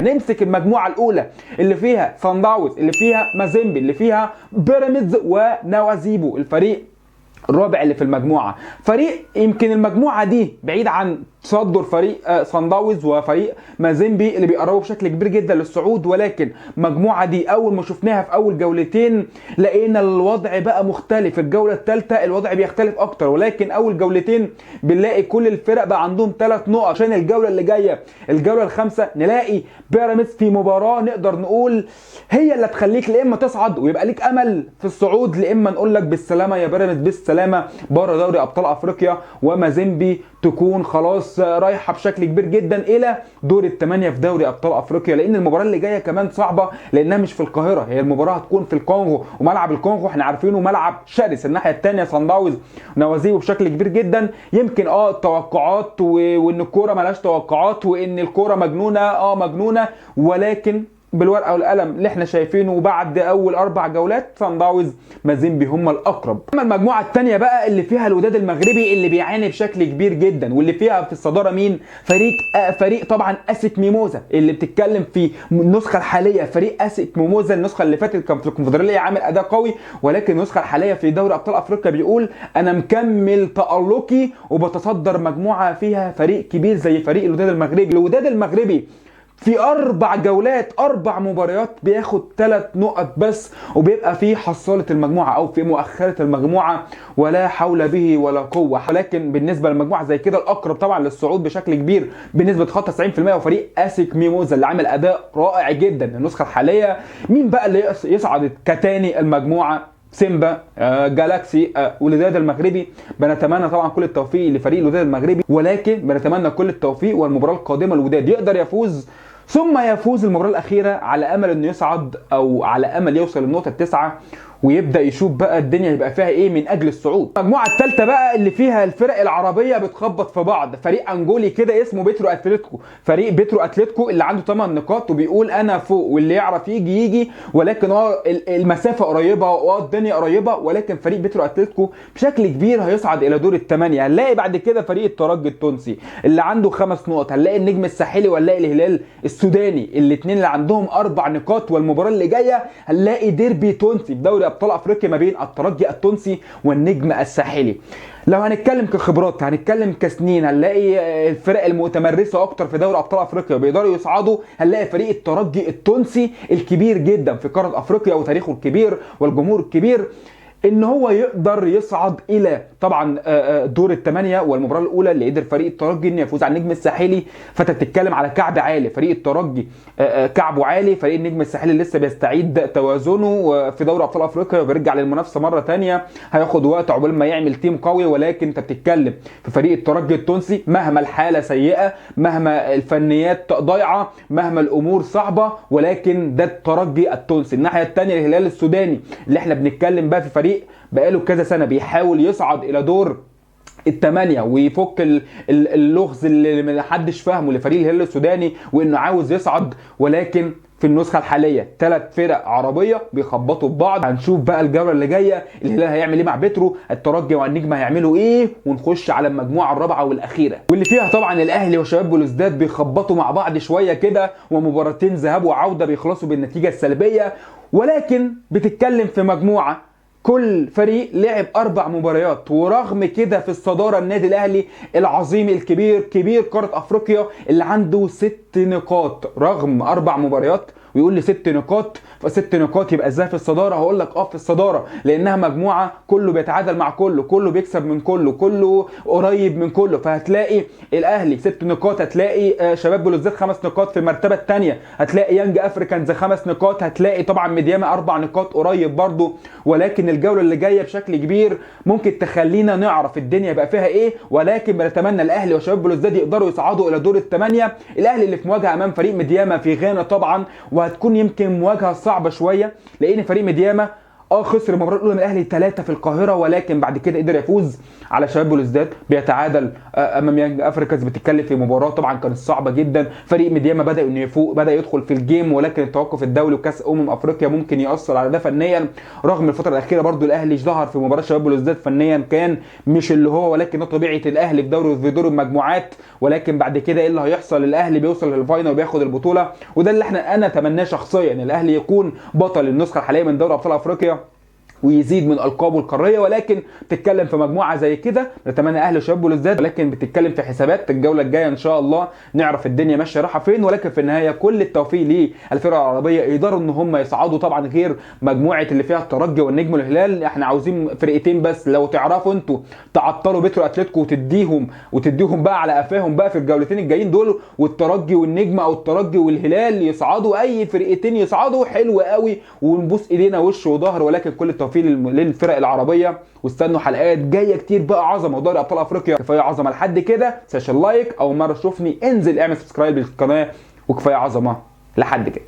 نمسك المجموعه الاولى اللي فيها صن داونز، اللي فيها مازيمبي، اللي فيها بيراميدز ونوازيبو، الفريق الرابع اللي في المجموعه. فريق يمكن المجموعه دي بعيد عن تصدر فريق صن داونز وفريق مازيمبي اللي بيقربوا بشكل كبير جدا للصعود، ولكن المجموعه دي اول ما شفناها في اول جولتين لقينا الوضع بقى مختلف. الجوله الثالثه الوضع بيختلف اكتر، ولكن اول جولتين بنلاقي كل الفرق بقى عندهم 3 نقط. عشان الجوله اللي جايه الجوله الخامسه نلاقي بيراميدز في مباراه نقدر نقول هي اللي تخليك لا اما تصعد ويبقى ليك امل في الصعود، لا اما نقول لك بالسلامه يا بيراميدز بالسلامه بره دوري ابطال افريقيا، ومازيمبي تكون خلاص رايحه بشكل كبير جدا الى دور الثمانيه في دوري ابطال افريقيا. لان المباراه اللي جايه كمان صعبه لانها مش في القاهره، هي المباراه هتكون في الكونغو، وملعب الكونغو احنا عارفينه ملعب شرس. الناحيه الثانيه صن داونز ونوازيبو بشكل كبير جدا. يمكن التوقعات وان الكوره ملهاش توقعات وان الكوره مجنونه مجنونه، ولكن بالورقه والقلم اللي احنا شايفينه وبعد اول 4 جولات صن داونز مازيمبي هم الاقرب. اما المجموعه الثانيه بقى اللي فيها الوداد المغربي اللي بيعاني بشكل كبير جدا، واللي فيها في الصداره مين؟ فريق طبعا اسك ميموزا اللي بتتكلم في النسخه الحاليه. فريق اسك ميموزا النسخه اللي فاتت كان في الكونفدراليه عامل اداء قوي، ولكن النسخه الحاليه في دوري ابطال افريقيا بيقول انا مكمل تالقي وبتصدر مجموعه فيها فريق كبير زي فريق الوداد المغربي. الوداد المغربي في 4 جولات 4 مباريات بياخد 3 نقط بس، وبيبقى في حصالة المجموعة او في مؤخرة المجموعة ولا حول به ولا قوة. ولكن بالنسبة للمجموعة زي كده الاقرب طبعا للصعود بشكل كبير بنسبة خط 90% وفريق اسك ميموزا اللي عامل اداء رائع جدا النسخة الحالية. مين بقى اللي يصعد كتاني المجموعة؟ سيمبا، جالاكسي، والوداد المغربي. بنتمنى طبعا كل التوفيق لفريق الوداد المغربي، ولكن بنتمنى كل التوفيق والمباراة القادمة الوداد يقدر يفوز ثم يفوز المباراة الأخيرة على أمل إنه يصعد أو على أمل يوصل للنقطة 9 ويبدا يشوف بقى الدنيا يبقى فيها ايه من اجل الصعود. المجموعه الثالثه بقى اللي فيها الفرق العربيه بتخبط في بعض. فريق انجولي كده اسمه بيترو اتلتيكو، فريق بيترو اتلتيكو اللي عنده 8 نقاط وبيقول انا فوق واللي يعرف يجي، ولكن المسافه قريبه والدنيا قريبه، ولكن فريق بيترو اتلتيكو بشكل كبير هيصعد الى دور الثمانيه. هنلاقي بعد كده فريق الترجي التونسي اللي عنده 5 نقط، هنلاقي النجم الساحلي وهنلاقي الهلال السوداني الاثنين اللي عندهم 4 نقاط، والمباراه اللي جايه هنلاقي ديربي تونسي في دوري ابطال افريقيا ما بين الترجي التونسي والنجم الساحلي. لو هنتكلم كخبرات هنتكلم كسنين هنلاقي الفرق المتمرسه اكتر في دوري ابطال افريقيا بيقدروا يصعدوا. هنلاقي فريق الترجي التونسي الكبير جدا في قاره افريقيا وتاريخه الكبير والجمهور الكبير ان هو يقدر يصعد الى طبعا دور الثمانيه. والمباراه الاولى اللي قدر فريق الترجي انه يفوز على النجم الساحلي، فانت بتتكلم على كعب عالي. فريق الترجي كعبه عالي، فريق النجم الساحلي لسه بيستعيد توازنه في دوري ابطال افريقيا وبيرجع للمنافسه مره ثانيه، هياخد وقت عقبال ما يعمل تيم قوي. ولكن انت بتتكلم في فريق الترجي التونسي مهما الحاله سيئه، مهما الفنيات ضايعه، مهما الامور صعبه، ولكن ده الترجي التونسي. الناحيه الثانيه الهلال السوداني اللي احنا بنتكلم بقى في فريق بقاله كذا سنه بيحاول يصعد الى دور الثمانيه ويفك اللغز اللي محدش فاهمه لفريق الهلال السوداني وانه عاوز يصعد، ولكن في النسخه الحاليه 3 فرق عربيه بيخبطوا ببعض. هنشوف بقى الجوله اللي جايه الهلال هيعمل ايه مع بترو، الترجي والنجم هيعملوا ايه، ونخش على المجموعه الرابعه والاخيره واللي فيها طبعا الاهلي وشباب بلوزداد بيخبطوا مع بعض شويه كده، ومباراتين ذهاب وعوده بيخلصوا بالنتيجه السلبيه. ولكن بتتكلم في مجموعه كل فريق لعب 4 مباريات، ورغم كده في الصدارة النادي الأهلي العظيم الكبير كبير قارة أفريقيا اللي عنده 6 نقاط رغم 4 مباريات. ويقول لي 6 نقاط، ف6 نقاط يبقى ازاي في الصدارة؟ هقول لك في الصدارة لأنها مجموعة كله بيتعادل مع كله بيكسب من كله قريب من كله. فهتلاقي الأهلي 6 نقاط، هتلاقي شباب بلوزداد 5 نقاط في المرتبة الثانية، هتلاقي يانج أفريكانز 5 نقاط، هتلاقي طبعا ميدياما 4 نقاط قريب برضو. ولكن الجولة اللي جاية بشكل كبير ممكن تخلينا نعرف الدنيا بقى فيها ايه، ولكن بنتمنى الأهلي وشباب بلوزداد يقدروا يصعدوا إلى دور الثمانية. الأهلي اللي في مواجهة أمام فريق ميدياما في غانا طبعا، وهتكون يمكن مواجهة صعبة شوية لأن فريق ميدياما خسر المباراه الاولى من الاهلي 3 في القاهره، ولكن بعد كده قدر يفوز على شباب بلوزداد، بيتعادل امام يانج افريكانز. بتتكلم في مباراه طبعا كانت صعبه جدا، فريق ميدياما بدا انه يفوق، بدا يدخل في الجيم، ولكن التوقف الدولي وكاس افريقيا ممكن ياثر على ده فنيا. رغم الفتره الاخيره برضو الاهلي ظهر في مباراه شباب بلوزداد فنيا كان مش اللي هو، ولكن ده طبيعه الاهلي في دور المجموعات. ولكن بعد كده ايه اللي هيحصل؟ الاهلي بيوصل للفاينل وبياخد البطوله، وده اللي انا اتمناه شخصيا، ان الاهلي يكون بطل النسخه الحاليه من دوري ابطال افريقيا ويزيد من القابه القاريه. ولكن بتتكلم في مجموعه زي كده، نتمنى اهلي وشباب بلوزداد، ولكن بتتكلم في حسابات الجوله الجايه ان شاء الله نعرف الدنيا ماشيه رايحه فين. ولكن في النهايه كل التوفيق للفرق العربيه، يقدروا ان هم يصعدوا طبعا، غير مجموعه اللي فيها الترجي والنجم والهلال. احنا عاوزين فرقتين بس، لو تعرفوا انتوا تعطلوا بترو اتلتيكو وتديهم بقى على قفاهم بقى في الجولتين الجايين دول، والترجي والنجم او الترجي والهلال يصعدوا، اي فرقتين يصعدوا حلو قوي ونبوس ايدينا وش وظهر. ولكن كل التوفيق للفرق العربيه، واستنوا حلقات جايه كتير بقى عظمه ودوري ابطال افريقيا. كفايه عظمه لحد كده، تنساش اللايك، اول مره تشوفني انزل اعمل سبسكرايب للقناه، وكفايه عظمه لحد كده.